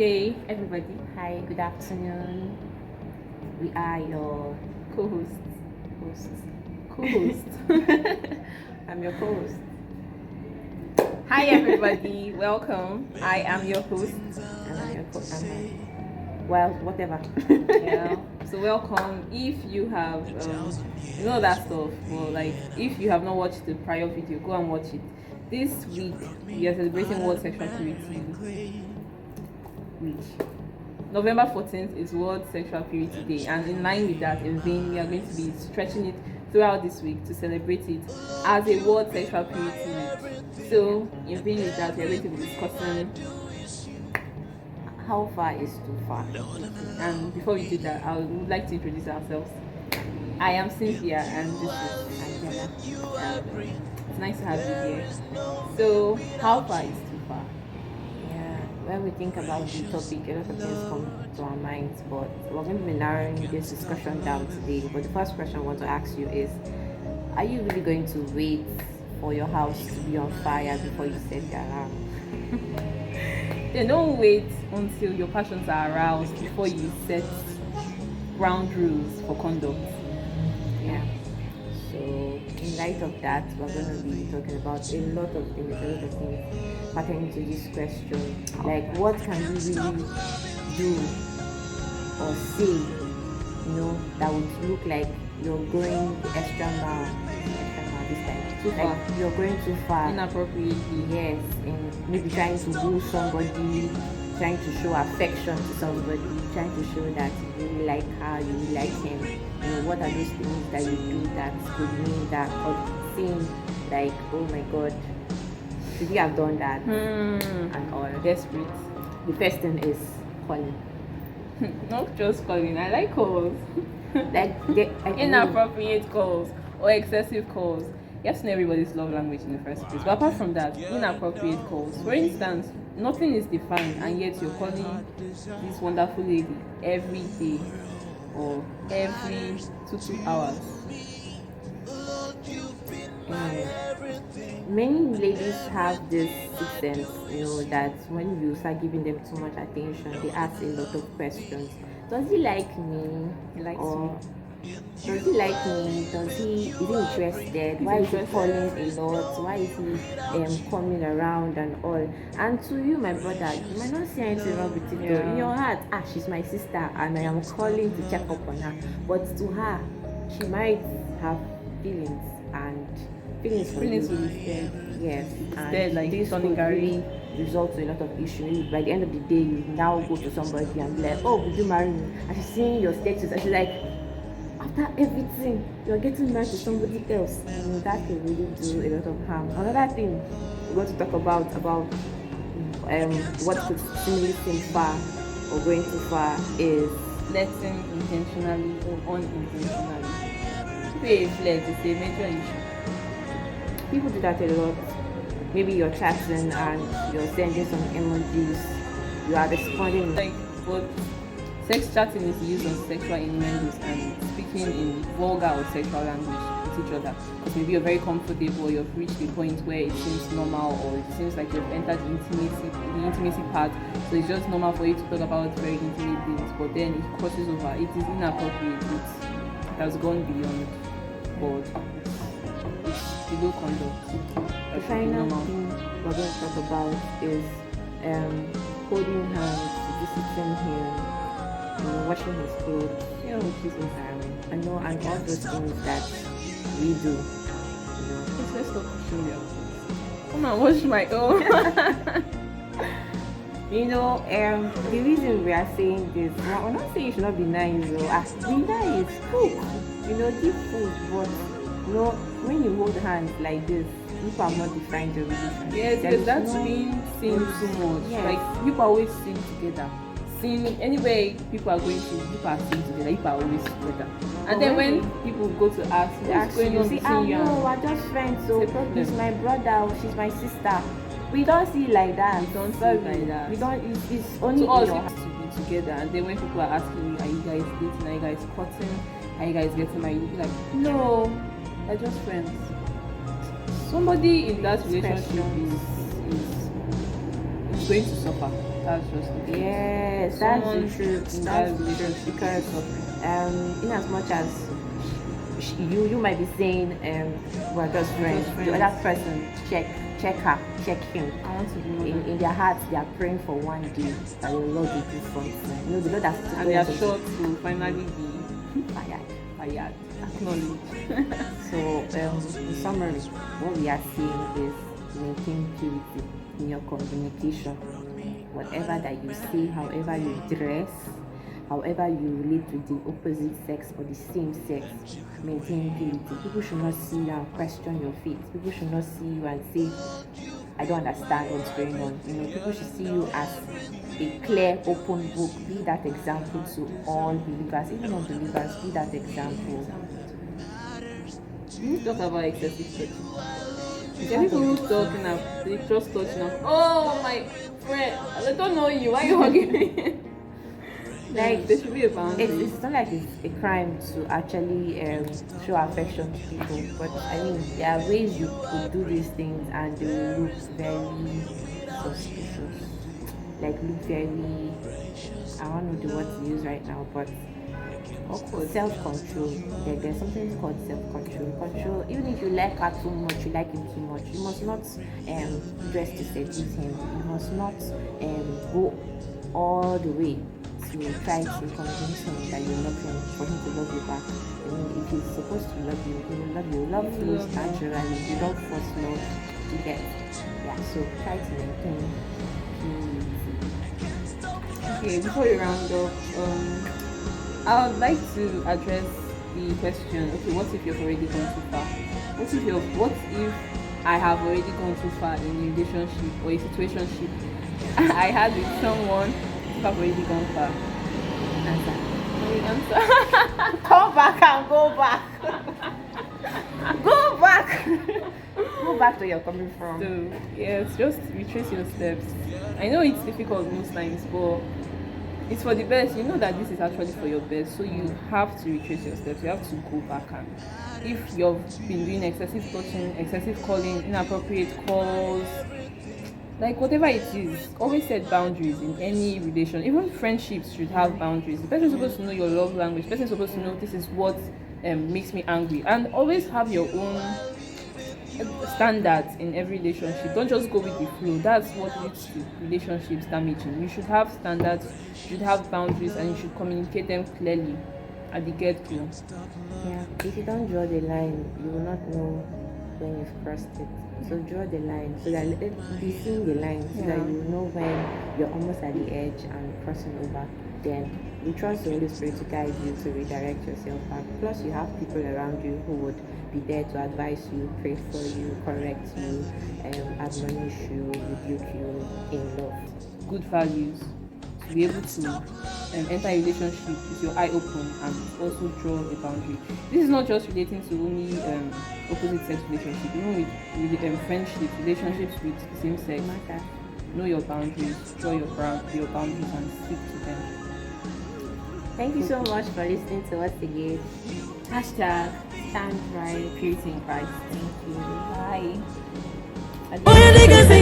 day, everybody. Hi, good afternoon. We are your Co-hosts. hosts. Co-host. I'm your co-host. Hi, everybody. Welcome. I am your host. And I'm your co-host. Well, whatever. Yeah. So welcome. If you have, that stuff. Well, like if you have not watched the prior video, go and watch it. This week we are celebrating World Sexual Purity Week. November 14th is World Sexual Purity Day, and in line with that, in vain, we are going to be stretching it throughout this week to celebrate it as a World Sexual Purity Week. So, in vain with that, we are going to be discussing How far is too far? and before we do that, I would like to introduce ourselves. I am Cynthia, and this is Angela. It's nice to have you here. So, how far is too far? Yeah, when we think about the topic, a lot of things come to our minds, but we're going to be narrowing this discussion down today. But the first question I want to ask you is, are you really going to wait for your house to be on fire before you set the alarm? Then don't wait until your passions are aroused before you set ground rules for conduct. Yeah. So, in light of that, we're going to be talking about a lot of things pertaining to this question. Like, what can you really do or say, that would look like you're going the extra mile this time. Too Like, far. you're going too far. Inappropriately. Yes, and maybe trying to woo somebody, trying to show affection to somebody, trying to show that you really like her, you really like him. What are those things that you do that could mean that, or seem like, oh my god, should you have done that? And all. Desperate. The first thing is calling. Not just calling. I like calls. Inappropriate calls or excessive calls. You have to know everybody's love language in the first place. But apart from that, inappropriate calls. For instance, nothing is defined, and yet you're calling this wonderful lady every day or every 2 hours. Many ladies have this sixth sense, that when you start giving them too much attention, they ask a lot of questions. Does he like me? He likes Or me. does he like me? Is he interested? Why is he calling a lot? Why is he coming around and all? And to you, my brother, you might not see anything wrong with it though. In your heart, she's my sister and I am calling to check up on her. But to her, she might have feelings and feelings will be scared. Yes, Instead, like this could really result to a lot of issues. By the end of the day, you now go to somebody and be like, oh, would you marry me? And she's seeing your status and she's like, after everything, you're getting married to somebody else. That can really do a lot of harm. Another thing we're going to talk about what could seemingly seem far or going too far is flirting intentionally or unintentionally. If flirt is a major issue. People do that a lot. Maybe you're chatting and you're sending some emojis, you are responding. But sex chatting is used on sexual innuendos and speaking in vulgar or sexual language with each other. Because maybe you're very comfortable, or you've reached a point where it seems normal, or it seems like you've entered the intimacy part. So it's just normal for you to talk about very intimate things, but then it crosses over. It is inappropriate. It has gone beyond. But below conduct. The final thing we're going to talk about is holding hands, visiting him, washing his clothes, kissing her, and all those things that we do. Let's stop pushing them. Come and wash my own. The reason we are saying this, we're not saying you should not be nice, be nice, cook, give food, but when you hold hands like this, people have not defined your relationship. Yes, because that's been seen too much. Yes. Like people always sing together. Anyway, people are singing together, people are always together. And then when people go to ask, what's going on between you? No, we're just friends, so he's my brother or she's my sister. We don't see it like that. We don't see it like that. We don't. It's only to us to be together. And then when people are asking you, are you guys dating? Are you guys courting? Are you guys getting married? You be like, no, they're just friends. Somebody in that relationship is going to suffer. That's just the truth. Yes, that's Someone the truth. in That's that the truth. relationship Because is suffering. in as much as you might be saying we're just friends, Just the friends. other person check her, check him. I want to be more In than their hearts, they are praying for one day that the Lord will do something. You know, the Lord has and they are sure to finally be fired. fired, acknowledged. So, in summary, what we are saying is maintain purity in your communication. Whatever that you say, however you dress, however you relate with the opposite sex or the same sex, maintain purity. People should not see you and question your faith. People should not see you and say, I don't understand what's going on. You know, people should see you as a clear, open book. Be that example to all believers, even unbelievers. Be that example. You talk about excessive touching. It's There are part people of who the talk truth. and they just touching up. Oh my friend, I don't know you. Why are you hugging me? Like, There should be a boundary. it's not like it's a crime to actually show affection to people, but I mean, there are ways you could do these things and they will look very suspicious. Like, look very, I don't know the word to use right now, but Awkward. self-control. There's something called self-control. Control. Even if you like her too much, you like him too much, you must not dress to seduce him. You must not go all the way to try to convince him that you love him for him to love you back. I mean, if he's supposed to love you, he will love you. Love He will flows love you. naturally. You don't force love to get. Yeah. So try to maintain purity. Okay, before we round up, I would like to address the question. Okay, what if you've already gone too far? What if I have already gone too far in a relationship or a situationship I had with someone? If I've already gone far, Answer. can we answer? Come back and go back. Go back. Go back to where you're coming from. So yes, just retrace your steps. I know it's difficult most times, but it's for the best. You know that this is actually for your best, so you have to retrace your steps. You have to go back, and if you've been doing excessive touching, excessive calling, inappropriate calls, like whatever it is, always set boundaries in any relation. Even friendships should have boundaries. The person is supposed to know your love language. The person is supposed to know this is what makes me angry, and always have your own standards in every relationship. Don't just go with the flow. That's what leads to relationships damaging. You should have standards, you should have boundaries, and you should communicate them clearly at the get-go. Yeah. If you don't draw the line, you will not know when you've crossed it. So draw the line so that be seeing the line so that you know when you're almost at the edge and crossing over. Then we trust the Holy Spirit to guide you to redirect yourself back. Plus, you have people around you who would be there to advise you, pray for you, correct you, admonish you, rebuke you in love. Good values to be able to enter a relationship with your eye open and also draw a boundary. This is not just relating to only opposite sex relationship, even with friendships, relationships with the same sex. Know your boundaries, draw your boundaries, and stick to them. Thank you so much for listening to us again. Hashtag stand right, purity in Christ. Thank you. Bye. Oye, dígase,